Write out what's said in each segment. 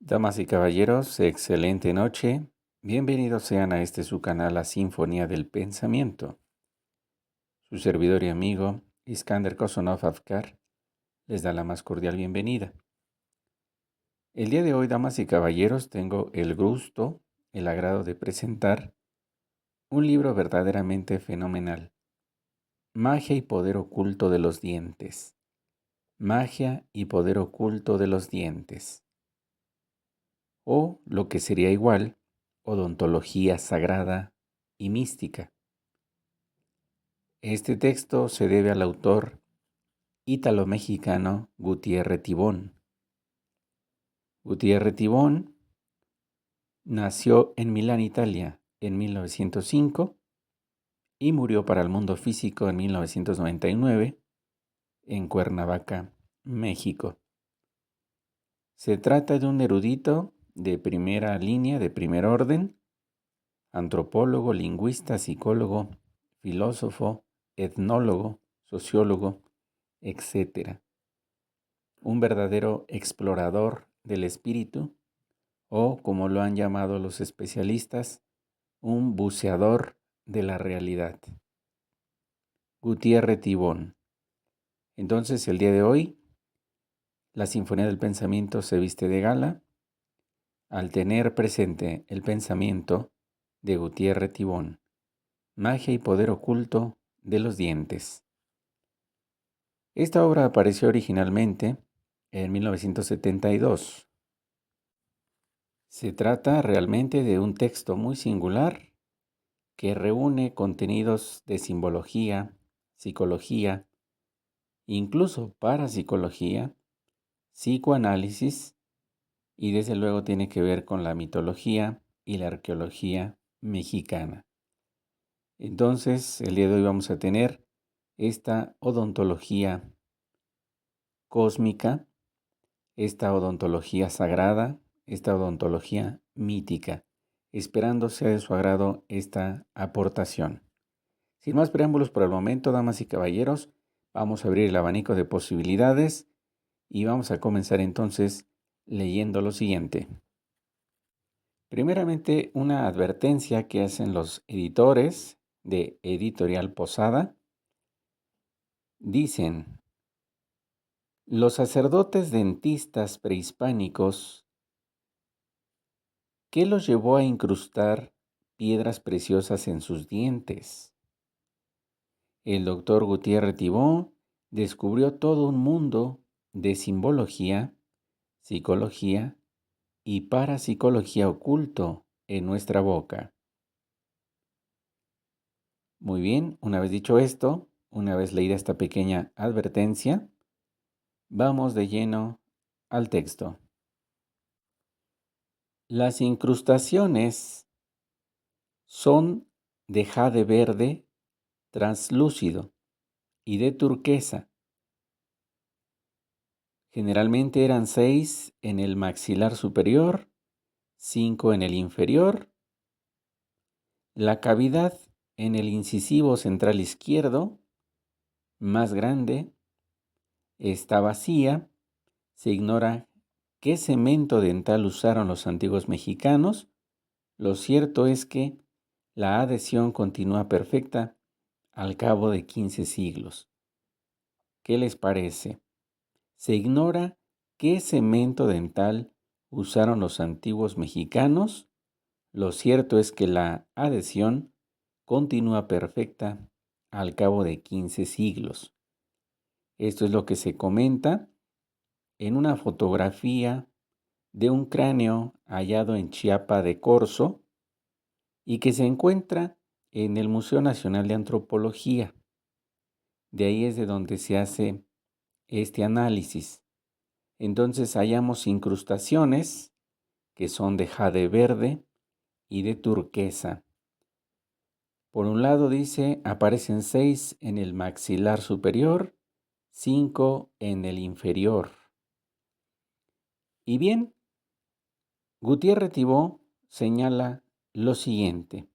Damas y caballeros, excelente noche. Bienvenidos sean a este su canal, La Sinfonía del Pensamiento. Su servidor y amigo, Iskander Kosonov Afkar, les da la más cordial bienvenida. El día de hoy, damas y caballeros, tengo el gusto, el agrado de presentar un libro verdaderamente fenomenal. Magia y poder oculto de los dientes. Magia y poder oculto de los dientes. O lo que sería igual, odontología sagrada y mística. Este texto se debe al autor ítalo-mexicano Gutiérrez Tibón. Gutiérrez Tibón nació en Milán, Italia, en 1905 y murió para el mundo físico en 1999 en Cuernavaca, México. Se trata de un erudito de primera línea, de primer orden, antropólogo, lingüista, psicólogo, filósofo, etnólogo, sociólogo, etc. Un verdadero explorador del espíritu, o como lo han llamado los especialistas, un buceador de la realidad. Gutiérrez Tibón. Entonces, el día de hoy, la Sinfonía del Pensamiento se viste de gala al tener presente el pensamiento de Gutiérrez Tibón, Magia y poder oculto de los dientes. Esta obra apareció originalmente en 1972. Se trata realmente de un texto muy singular que reúne contenidos de simbología, psicología, incluso parapsicología, psicoanálisis y desde luego tiene que ver con la mitología y la arqueología mexicana. Entonces, el día de hoy vamos a tener esta odontología cósmica, esta odontología sagrada, esta odontología mítica, esperando sea de su agrado esta aportación. Sin más preámbulos por el momento, damas y caballeros, vamos a abrir el abanico de posibilidades y vamos a comenzar entonces leyendo lo siguiente. Primeramente, una advertencia que hacen los editores de Editorial Posada. Dicen: los sacerdotes dentistas prehispánicos, ¿qué los llevó a incrustar piedras preciosas en sus dientes? El doctor Gutiérrez Tibón descubrió todo un mundo de simbología, psicología y parapsicología oculto en nuestra boca. Muy bien, una vez dicho esto, una vez leída esta pequeña advertencia, vamos de lleno al texto. Las incrustaciones son de jade verde translúcido y de turquesa. Generalmente eran 6 en el maxilar superior, 5 en el inferior. La cavidad en el incisivo central izquierdo, más grande, está vacía. Se ignora qué cemento dental usaron los antiguos mexicanos. Lo cierto es que la adhesión continúa perfecta al cabo de 15 siglos. ¿Qué les parece? Se ignora qué cemento dental usaron los antiguos mexicanos. Lo cierto es que la adhesión continúa perfecta al cabo de 15 siglos. Esto es lo que se comenta en una fotografía de un cráneo hallado en Chiapa de Corzo y que se encuentra en el Museo Nacional de Antropología. De ahí es de donde se hace este análisis. Entonces hallamos incrustaciones que son de jade verde y de turquesa. Por un lado dice, aparecen 6 en el maxilar superior, 5 en el inferior. Y bien, Gutiérrez Tibón señala lo siguiente.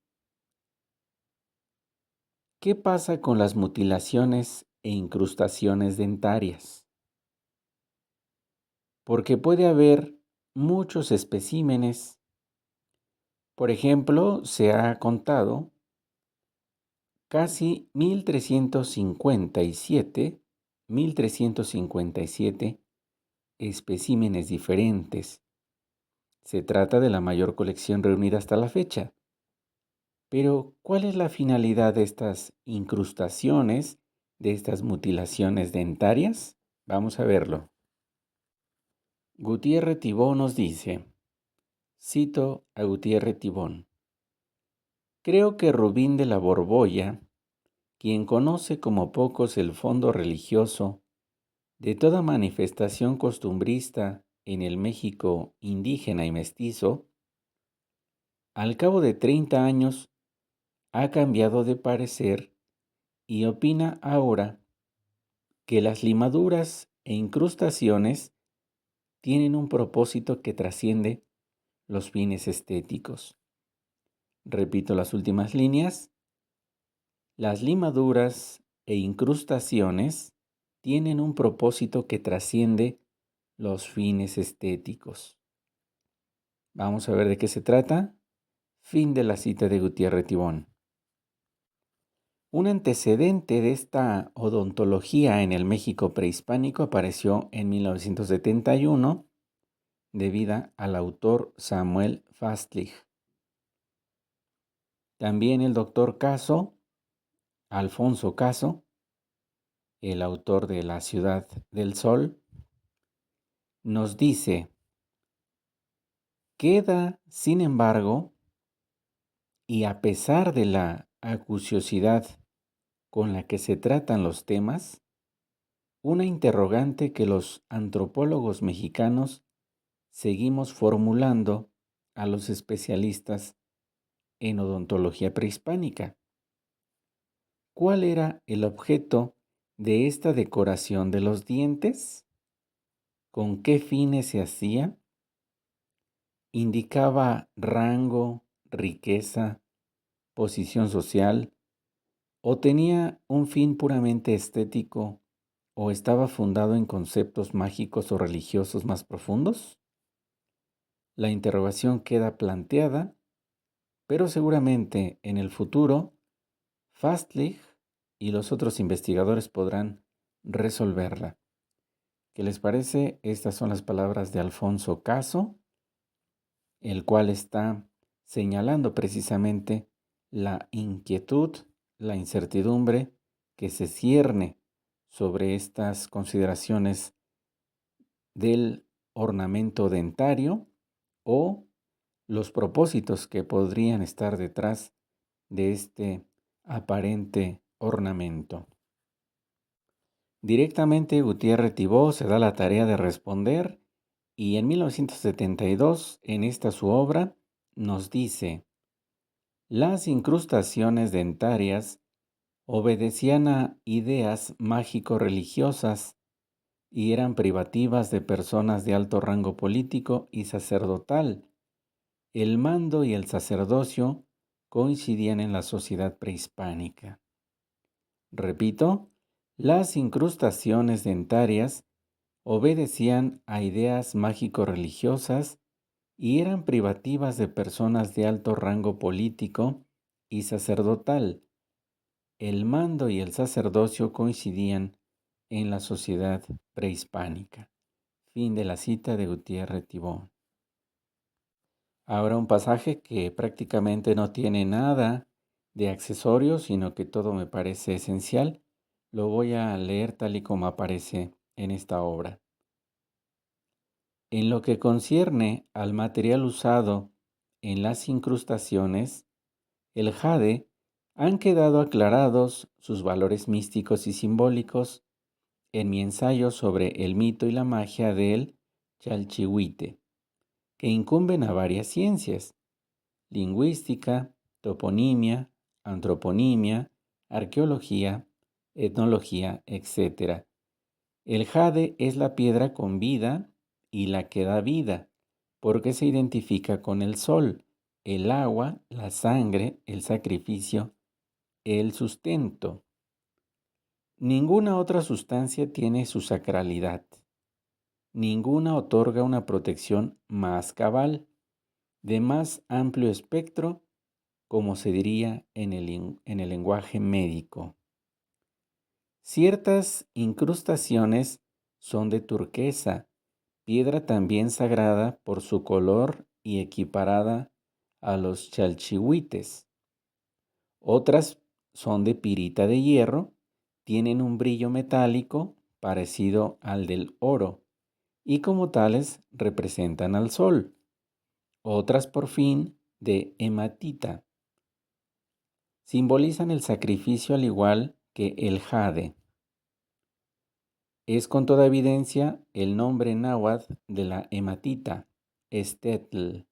¿Qué pasa con las mutilaciones e incrustaciones dentarias? Porque puede haber muchos especímenes. Por ejemplo, se ha contado casi 1357 especímenes diferentes. Se trata de la mayor colección reunida hasta la fecha. Pero, ¿cuál es la finalidad de estas incrustaciones, de estas mutilaciones dentarias? Vamos a verlo. Gutiérrez Tibón nos dice, cito a Gutiérrez Tibón: creo que Rubín de la Borbolla, quien conoce como pocos el fondo religioso de toda manifestación costumbrista en el México indígena y mestizo, al cabo de 30 años ha cambiado de parecer y opina ahora que las limaduras e incrustaciones tienen un propósito que trasciende los fines estéticos. Repito las últimas líneas. Las limaduras e incrustaciones tienen un propósito que trasciende los fines estéticos. Vamos a ver de qué se trata. Fin de la cita de Gutiérrez Tibón. Un antecedente de esta odontología en el México prehispánico apareció en 1971 debido al autor Samuel Fastlich. También el doctor Caso, Alfonso Caso, el autor de La Ciudad del Sol, nos dice: queda, sin embargo, y a pesar de la acuciosidad con la que se tratan los temas, una interrogante que los antropólogos mexicanos seguimos formulando a los especialistas en odontología prehispánica. ¿Cuál era el objeto de esta decoración de los dientes? ¿Con qué fines se hacía? ¿Indicaba rango, riqueza, posición social, o tenía un fin puramente estético, o estaba fundado en conceptos mágicos o religiosos más profundos? La interrogación queda planteada, pero seguramente en el futuro Fastlich y los otros investigadores podrán resolverla. ¿Qué les parece? Estas son las palabras de Alfonso Caso, el cual está señalando precisamente la inquietud, la incertidumbre que se cierne sobre estas consideraciones del ornamento dentario o los propósitos que podrían estar detrás de este aparente ornamento. Directamente Gutiérrez Tibó se da la tarea de responder y en 1972, en esta su obra, nos dice: las incrustaciones dentarias obedecían a ideas mágico-religiosas y eran privativas de personas de alto rango político y sacerdotal. El mando y el sacerdocio coincidían en la sociedad prehispánica. Repito, las incrustaciones dentarias obedecían a ideas mágico-religiosas y eran privativas de personas de alto rango político y sacerdotal. El mando y el sacerdocio coincidían en la sociedad prehispánica. Fin de la cita de Gutiérrez Tibón. Ahora un pasaje que prácticamente no tiene nada de accesorios, sino que todo me parece esencial. Lo voy a leer tal y como aparece en esta obra. En lo que concierne al material usado en las incrustaciones, el jade, han quedado aclarados sus valores místicos y simbólicos en mi ensayo sobre el mito y la magia del Chalchihuite, que incumben a varias ciencias: lingüística, toponimia, antroponimia, arqueología, etnología, etc. El jade es la piedra con vida y la que da vida, porque se identifica con el sol, el agua, la sangre, el sacrificio, el sustento. Ninguna otra sustancia tiene su sacralidad. ninguna otorga una protección más cabal, de más amplio espectro, como se diría en el lenguaje médico. Ciertas incrustaciones son de turquesa, piedra también sagrada por su color y equiparada a los chalchihuites. Otras son de pirita de hierro, tienen un brillo metálico parecido al del oro y como tales representan al sol. Otras por fin de hematita. Simbolizan el sacrificio al igual que el jade. Es con toda evidencia el nombre náhuatl de la hematita, estetl.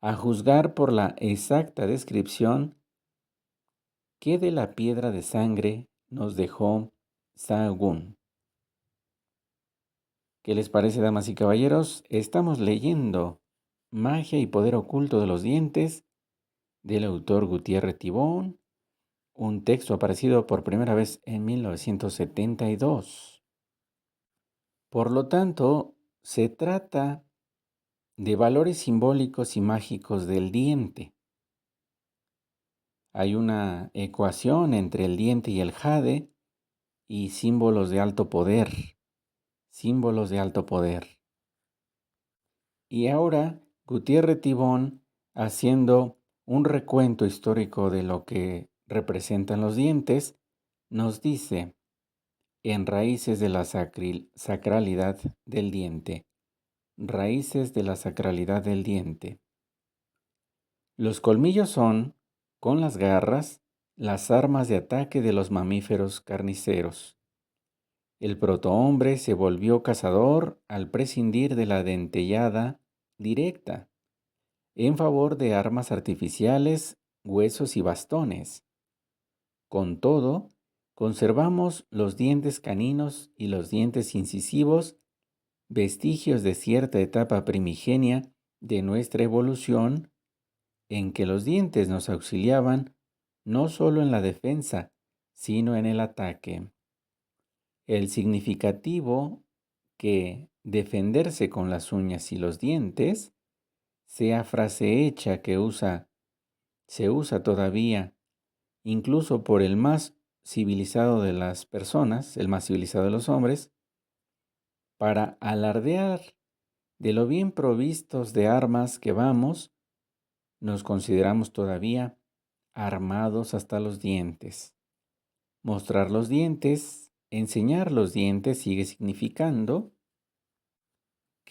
A juzgar por la exacta descripción que de la piedra de sangre nos dejó Sahagún. ¿Qué les parece, damas y caballeros? Estamos leyendo Magia y poder oculto de los dientes del autor Gutiérrez Tibón, un texto aparecido por primera vez en 1972. Por lo tanto, se trata de valores simbólicos y mágicos del diente. Hay una ecuación entre el diente y el jade y símbolos de alto poder. Símbolos de alto poder. Y ahora Gutiérrez Tibón, haciendo un recuento histórico de lo que representan los dientes, nos dice en Raíces de la Sacralidad del Diente. Raíces de la sacralidad del diente. Los colmillos son, con las garras, las armas de ataque de los mamíferos carniceros. El protohombre se volvió cazador al prescindir de la dentellada directa, en favor de armas artificiales, huesos y bastones. Con todo, conservamos los dientes caninos y los dientes incisivos, vestigios de cierta etapa primigenia de nuestra evolución, en que los dientes nos auxiliaban no solo en la defensa, sino en el ataque. El significativo que defenderse con las uñas y los dientes sea frase hecha que se usa todavía, incluso por el más civilizado de las personas, el más civilizado de los hombres, para alardear de lo bien provistos de armas que vamos, nos consideramos todavía armados hasta los dientes. Mostrar los dientes, enseñar los dientes sigue significando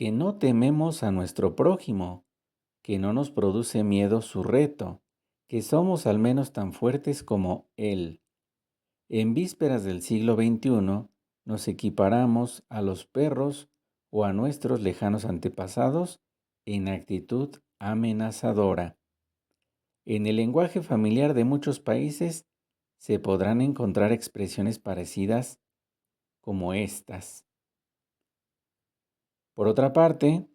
que no tememos a nuestro prójimo, que no nos produce miedo su reto, que somos al menos tan fuertes como él. En vísperas del siglo XXI nos equiparamos a los perros o a nuestros lejanos antepasados en actitud amenazadora. En el lenguaje familiar de muchos países se podrán encontrar expresiones parecidas como estas. Por otra parte,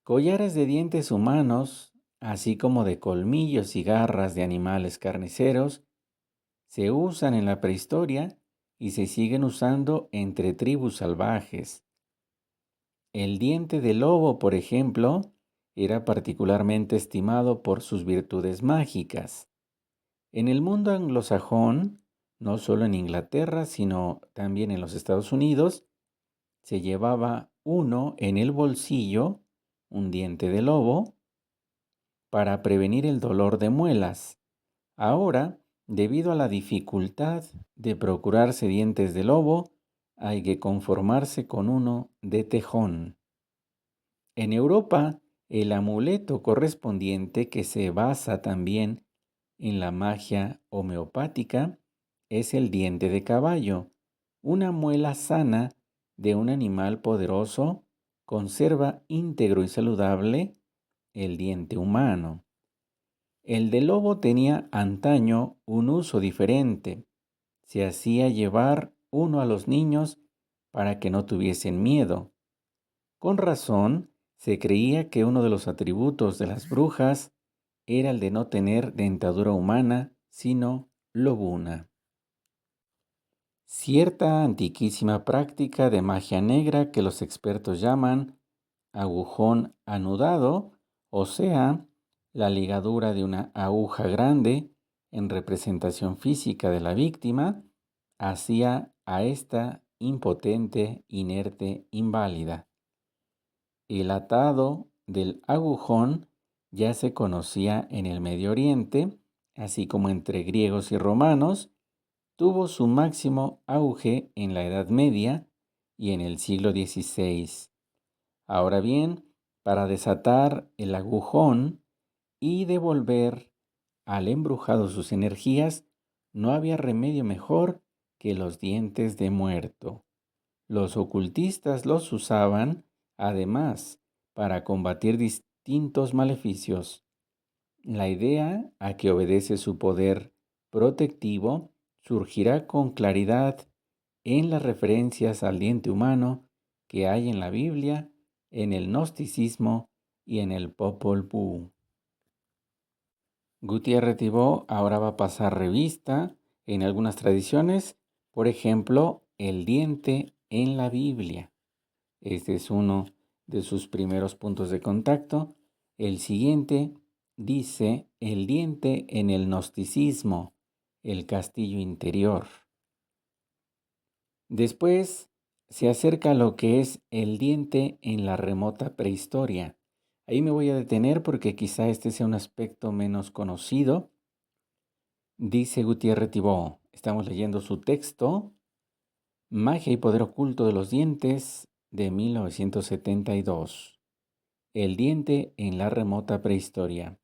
collares de dientes humanos, así como de colmillos y garras de animales carniceros, se usan en la prehistoria y se siguen usando entre tribus salvajes. El diente de lobo, por ejemplo, era particularmente estimado por sus virtudes mágicas. En el mundo anglosajón, no solo en Inglaterra, sino también en los Estados Unidos, se llevaba uno en el bolsillo, un diente de lobo, para prevenir el dolor de muelas. Ahora, debido a la dificultad de procurarse dientes de lobo, hay que conformarse con uno de tejón. En Europa, el amuleto correspondiente, que se basa también en la magia homeopática, es el diente de caballo. Una muela sana de un animal poderoso conserva íntegro y saludable el diente humano. El de lobo tenía antaño un uso diferente. Se hacía llevar uno a los niños para que no tuviesen miedo. Con razón, se creía que uno de los atributos de las brujas era el de no tener dentadura humana, sino lobuna. cierta antiquísima práctica de magia negra que los expertos llaman agujón anudado, o sea, la ligadura de una aguja grande en representación física de la víctima, hacía a esta impotente, inerte, inválida. El atado del agujón ya se conocía en el Medio Oriente, así como entre griegos y romanos, tuvo su máximo auge en la Edad Media y en el siglo XVI. Ahora bien, para desatar el agujón y devolver al embrujado sus energías, no había remedio mejor que los dientes de muerto. Los ocultistas los usaban, además, para combatir distintos maleficios. La idea a que obedece su poder protectivo surgirá con claridad en las referencias al diente humano que hay en la Biblia, en el gnosticismo y en el Popol Vuh. Gutiérrez Tibó ahora va a pasar revista en algunas tradiciones, por ejemplo, el diente en la Biblia. Este es uno de sus primeros puntos de contacto. El siguiente dice el diente en el gnosticismo, el castillo interior. Después se acerca a lo que es el diente en la remota prehistoria. Ahí me voy a detener porque quizá este sea un aspecto menos conocido. Dice Gutiérrez Tibó, estamos leyendo su texto, Magia y poder oculto de los dientes, de 1972. El diente en la remota prehistoria.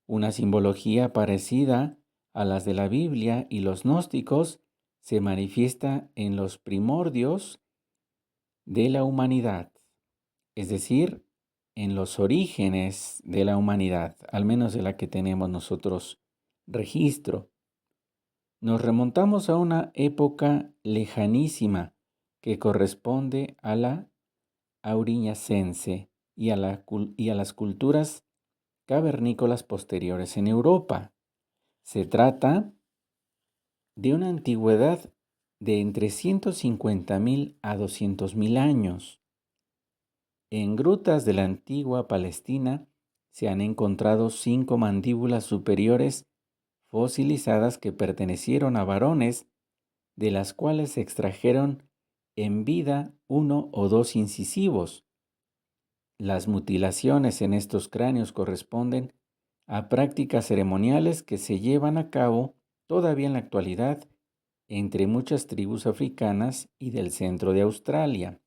Una simbología parecida a las de la Biblia y los gnósticos se manifiesta en los primordios de la humanidad, es decir, en los orígenes de la humanidad, al menos de la que tenemos nosotros registro. Nos remontamos a una época lejanísima que corresponde a la auriñacense y a las culturas cavernícolas posteriores en Europa. Se trata de una antigüedad de entre 150.000 a 200.000 años. En grutas de la antigua Palestina se han encontrado 5 mandíbulas superiores fosilizadas que pertenecieron a varones, de las cuales se extrajeron en vida 1 o 2 incisivos. Las mutilaciones en estos cráneos corresponden a prácticas ceremoniales que se llevan a cabo todavía en la actualidad entre muchas tribus africanas y del centro de Australia.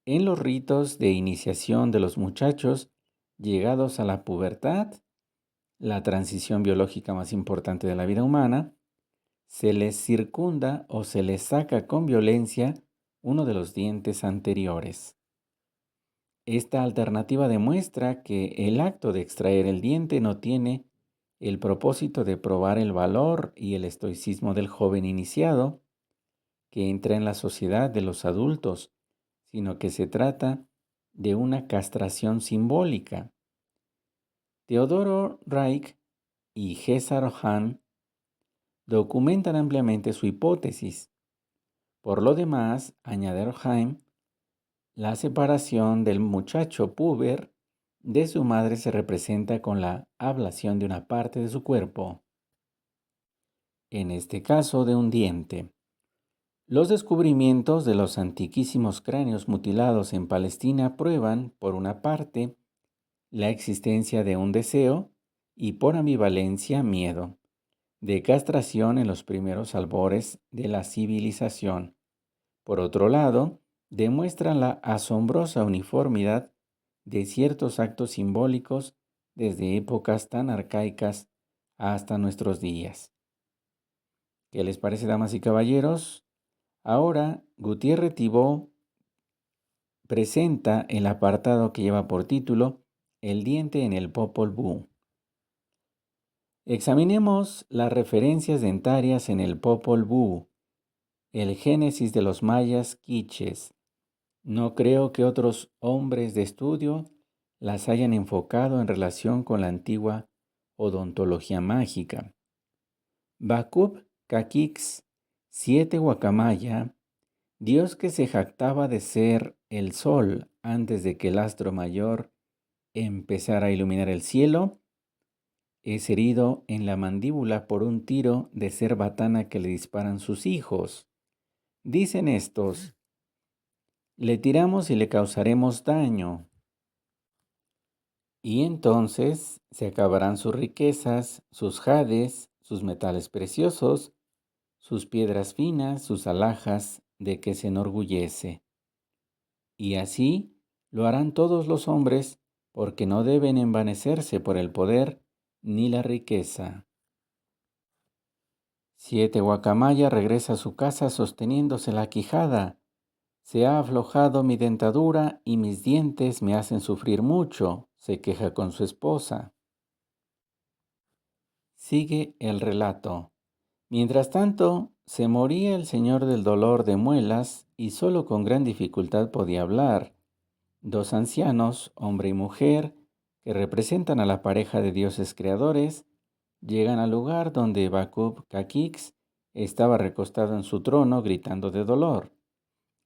En los ritos de iniciación de los muchachos llegados a la pubertad, la transición biológica más importante de la vida humana, se les circunda o se les saca con violencia uno de los dientes anteriores. Esta alternativa demuestra que el acto de extraer el diente no tiene el propósito de probar el valor y el estoicismo del joven iniciado que entra en la sociedad de los adultos, sino que se trata de una castración simbólica. Teodoro Reich y César Hahn documentan ampliamente su hipótesis. Por lo demás, añade Hahn, la separación del muchacho puber de su madre se representa con la ablación de una parte de su cuerpo, en este caso de un diente. Los descubrimientos de los antiquísimos cráneos mutilados en Palestina prueban, por una parte, la existencia de un deseo y, por ambivalencia, miedo, de castración en los primeros albores de la civilización. Por otro lado, demuestran la asombrosa uniformidad de ciertos actos simbólicos desde épocas tan arcaicas hasta nuestros días. ¿Qué les parece, damas y caballeros? Ahora, Gutiérrez Tibó presenta el apartado que lleva por título El diente en el Popol Vuh. Examinemos las referencias dentarias en el Popol Vuh, el génesis de los mayas quiches. No creo que otros hombres de estudio las hayan enfocado en relación con la antigua odontología mágica. Bakub Kakix 7 Guacamaya, Dios que se jactaba de ser el sol antes de que el astro mayor empezara a iluminar el cielo, es herido en la mandíbula por un tiro de cerbatana que le disparan sus hijos. Dicen estos, le tiramos y le causaremos daño. Y entonces se acabarán sus riquezas, sus jades, sus metales preciosos, sus piedras finas, sus alhajas de que se enorgullece. Y así lo harán todos los hombres, porque no deben envanecerse por el poder ni la riqueza. 7 Guacamaya regresa a su casa sosteniéndose la quijada. Se ha aflojado mi dentadura y mis dientes me hacen sufrir mucho, se queja con su esposa. Sigue el relato. Mientras tanto, se moría el señor del dolor de muelas y solo con gran dificultad podía hablar. Dos ancianos, hombre y mujer, que representan a la pareja de dioses creadores, llegan al lugar donde Bakub Kakix estaba recostado en su trono gritando de dolor.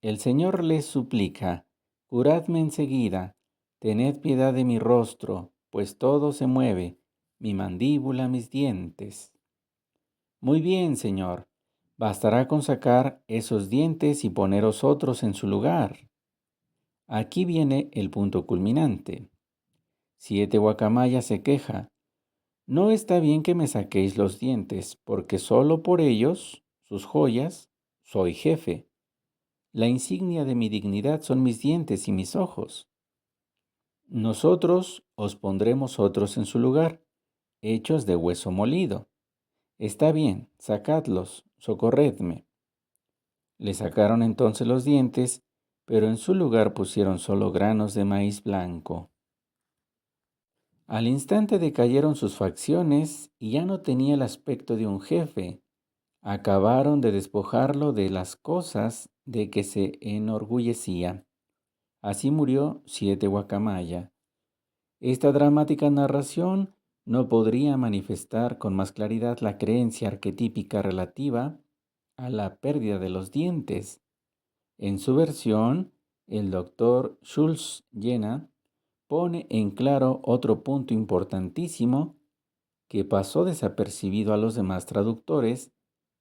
El Señor les suplica, curadme enseguida, tened piedad de mi rostro, pues todo se mueve, mi mandíbula, mis dientes. Muy bien, Señor, bastará con sacar esos dientes y poneros otros en su lugar. Aquí viene el punto culminante. 7 Guacamaya se queja, no está bien que me saquéis los dientes, porque solo por ellos, sus joyas, soy jefe. La insignia de mi dignidad son mis dientes y mis ojos. Nosotros os pondremos otros en su lugar, hechos de hueso molido. Está bien, sacadlos, socorredme. Le sacaron entonces los dientes, pero en su lugar pusieron solo granos de maíz blanco. Al instante decayeron sus facciones y ya no tenía el aspecto de un jefe. Acabaron de despojarlo de las cosas de que se enorgullecía. Así murió 7 Guacamaya. Esta dramática narración no podría manifestar con más claridad la creencia arquetípica relativa a la pérdida de los dientes. En su versión, el doctor Schulz-Jenner pone en claro otro punto importantísimo que pasó desapercibido a los demás traductores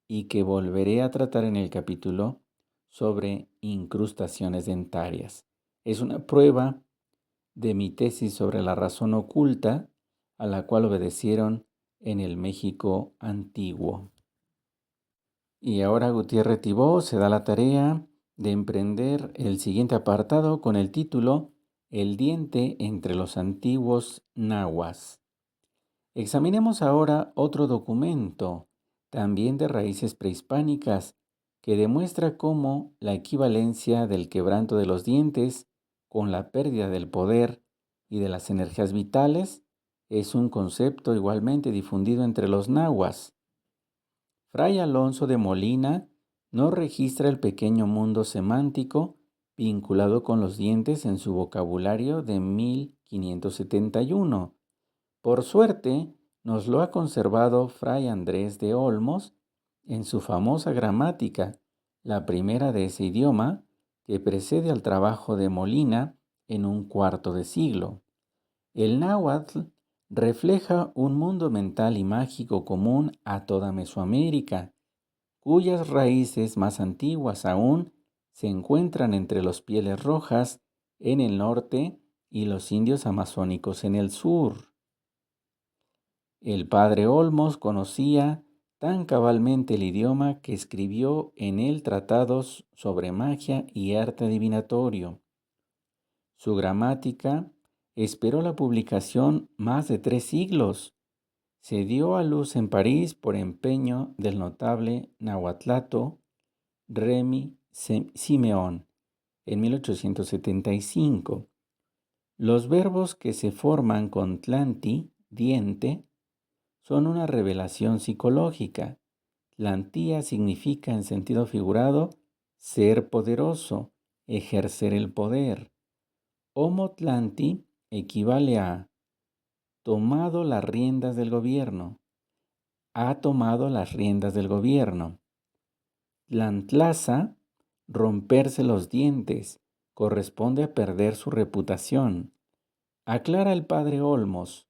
y que volveré a tratar en el capítulo sobre incrustaciones dentarias. Es una prueba de mi tesis sobre la razón oculta a la cual obedecieron en el México antiguo. Y ahora Gutiérrez Tibó se da la tarea de emprender el siguiente apartado con el título El diente entre los antiguos nahuas. Examinemos ahora otro documento, también de raíces prehispánicas, que demuestra cómo la equivalencia del quebranto de los dientes con la pérdida del poder y de las energías vitales es un concepto igualmente difundido entre los nahuas. Fray Alonso de Molina no registra el pequeño mundo semántico vinculado con los dientes en su vocabulario de 1571. Por suerte, nos lo ha conservado Fray Andrés de Olmos en su famosa gramática, la primera de ese idioma, que precede al trabajo de Molina en un cuarto de siglo. El náhuatl refleja un mundo mental y mágico común a toda Mesoamérica, cuyas raíces más antiguas aún se encuentran entre los pieles rojas en el norte y los indios amazónicos en el sur. El padre Olmos conocía tan cabalmente el idioma que escribió en él tratados sobre magia y arte adivinatorio. Su gramática esperó la publicación más de 3 siglos. Se dio a luz en París por empeño del notable nahuatlato Remy Simeón en 1875. Los verbos que se forman con tlanti, diente, son una revelación psicológica. Tlantía significa en sentido figurado ser poderoso, ejercer el poder. Homo tlanti equivale a tomado las riendas del gobierno, ha tomado las riendas del gobierno. Tlantlaza, romperse los dientes, corresponde a perder su reputación. Aclara el padre Olmos,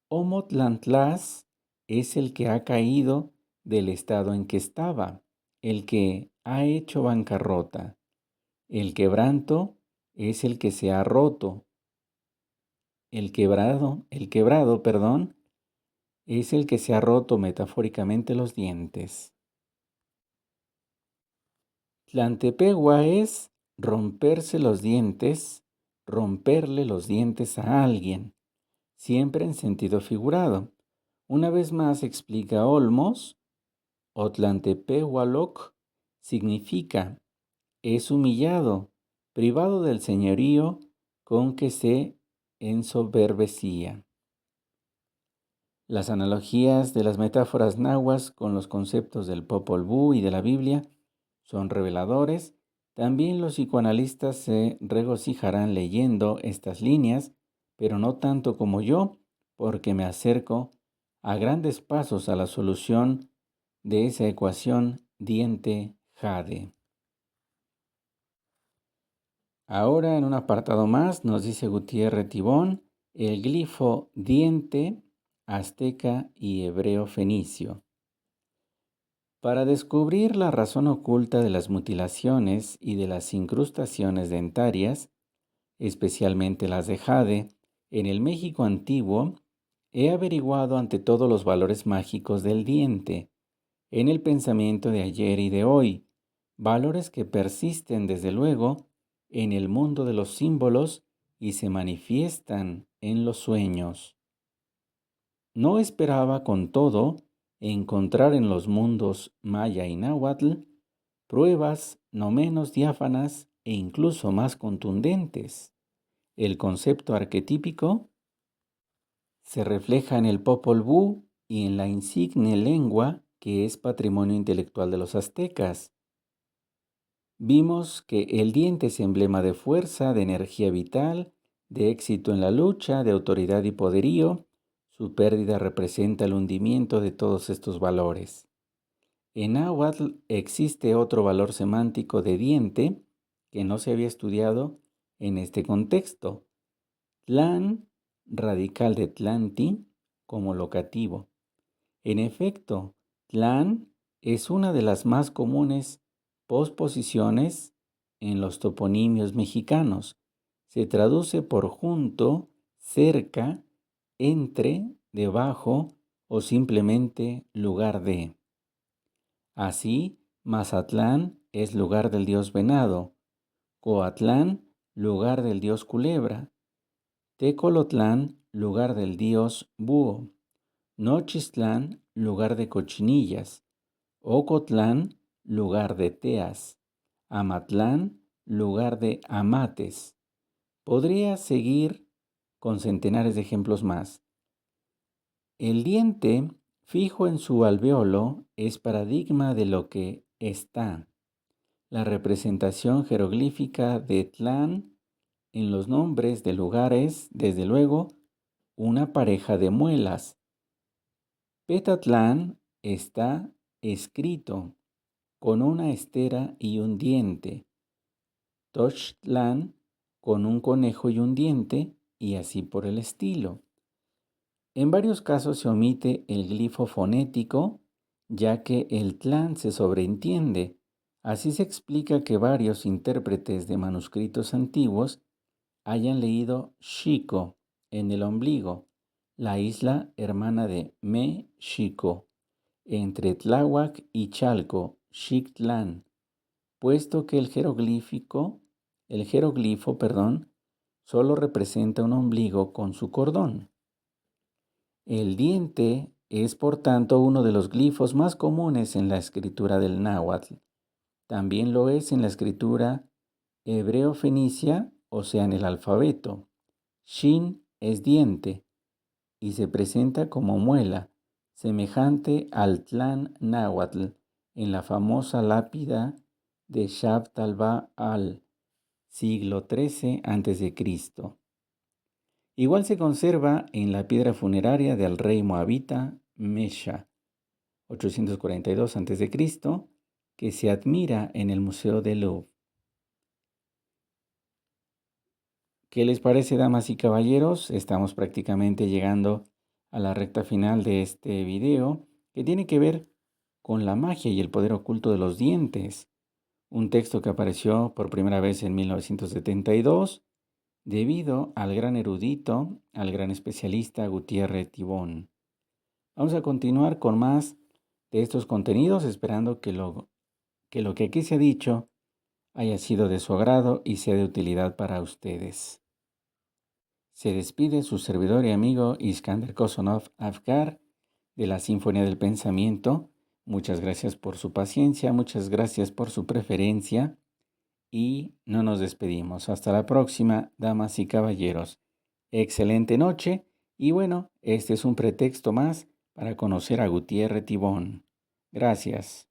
Omotlantlas es el que ha caído del estado en que estaba, el que ha hecho bancarrota. El quebranto es el que se ha roto. El quebrado, es el que se ha roto metafóricamente los dientes. Tlantepegua es romperse los dientes, romperle los dientes a alguien, siempre en sentido figurado. Una vez más explica Olmos, Otlantepehualoc significa es humillado, privado del señorío con que se ensoberbecía. Las analogías de las metáforas nahuas con los conceptos del Popol Vuh y de la Biblia son reveladores. También los psicoanalistas se regocijarán leyendo estas líneas, pero no tanto como yo, porque me acerco a grandes pasos a la solución de esa ecuación diente-jade. Ahora en un apartado más nos dice Gutiérrez Tibón, el glifo diente azteca y hebreo fenicio. Para descubrir la razón oculta de las mutilaciones y de las incrustaciones dentarias, especialmente las de jade, en el México antiguo, he averiguado ante todo los valores mágicos del diente, en el pensamiento de ayer y de hoy, valores que persisten desde luego en el mundo de los símbolos y se manifiestan en los sueños. No esperaba con todo encontrar en los mundos maya y náhuatl pruebas no menos diáfanas e incluso más contundentes. El concepto arquetípico se refleja en el Popol Vuh y en la insigne lengua que es patrimonio intelectual de los aztecas. Vimos que el diente es emblema de fuerza, de energía vital, de éxito en la lucha, de autoridad y poderío. Su pérdida representa el hundimiento de todos estos valores. En náhuatl existe otro valor semántico de diente que no se había estudiado en este contexto. Tlan, radical de tlanti, como locativo. En efecto, tlan es una de las más comunes posposiciones en los toponimios mexicanos. Se traduce por junto, cerca, entre, debajo o simplemente lugar de. Así, Mazatlán es lugar del dios venado, Coatlán, lugar del dios culebra, Tecolotlán, lugar del dios búho, Nochistlán, lugar de cochinillas, Ocotlán, lugar de teas, Amatlán, lugar de amates. Podría seguir con centenares de ejemplos más. El diente fijo en su alvéolo es paradigma de lo que está. La representación jeroglífica de Tlán en los nombres de lugares, desde luego, una pareja de muelas. Petatlán está escrito con una estera y un diente. Tochtlán con un conejo y un diente, y así por el estilo. En varios casos se omite el glifo fonético, ya que el tlán se sobreentiende. Así se explica que varios intérpretes de manuscritos antiguos hayan leído Xico en el ombligo, la isla hermana de Mexico, entre Tláhuac y Chalco, Xictlán, puesto que el jeroglifo, solo representa un ombligo con su cordón. El diente es, por tanto, uno de los glifos más comunes en la escritura del náhuatl. También lo es en la escritura hebreo-fenicia, o sea, en el alfabeto. Shin es diente y se presenta como muela, semejante al tlán náhuatl en la famosa lápida de Shabtalba al siglo XIII a.C. Igual se conserva en la piedra funeraria del rey moabita Mesha, 842 a.C., que se admira en el Museo del Louvre. ¿Qué les parece, damas y caballeros? Estamos prácticamente llegando a la recta final de este video, que tiene que ver con la magia y el poder oculto de los dientes, un texto que apareció por primera vez en 1972 debido al gran erudito, al gran especialista Gutiérrez Tibón. Vamos a continuar con más de estos contenidos, esperando que lo que aquí se ha dicho haya sido de su agrado y sea de utilidad para ustedes. Se despide su servidor y amigo Iskander Kosonov Afkar de la Sinfonía del Pensamiento. Muchas gracias por su paciencia, muchas gracias por su preferencia y no nos despedimos. Hasta la próxima, damas y caballeros. Excelente noche y bueno, este es un pretexto más para conocer a Gutiérrez Tibón. Gracias.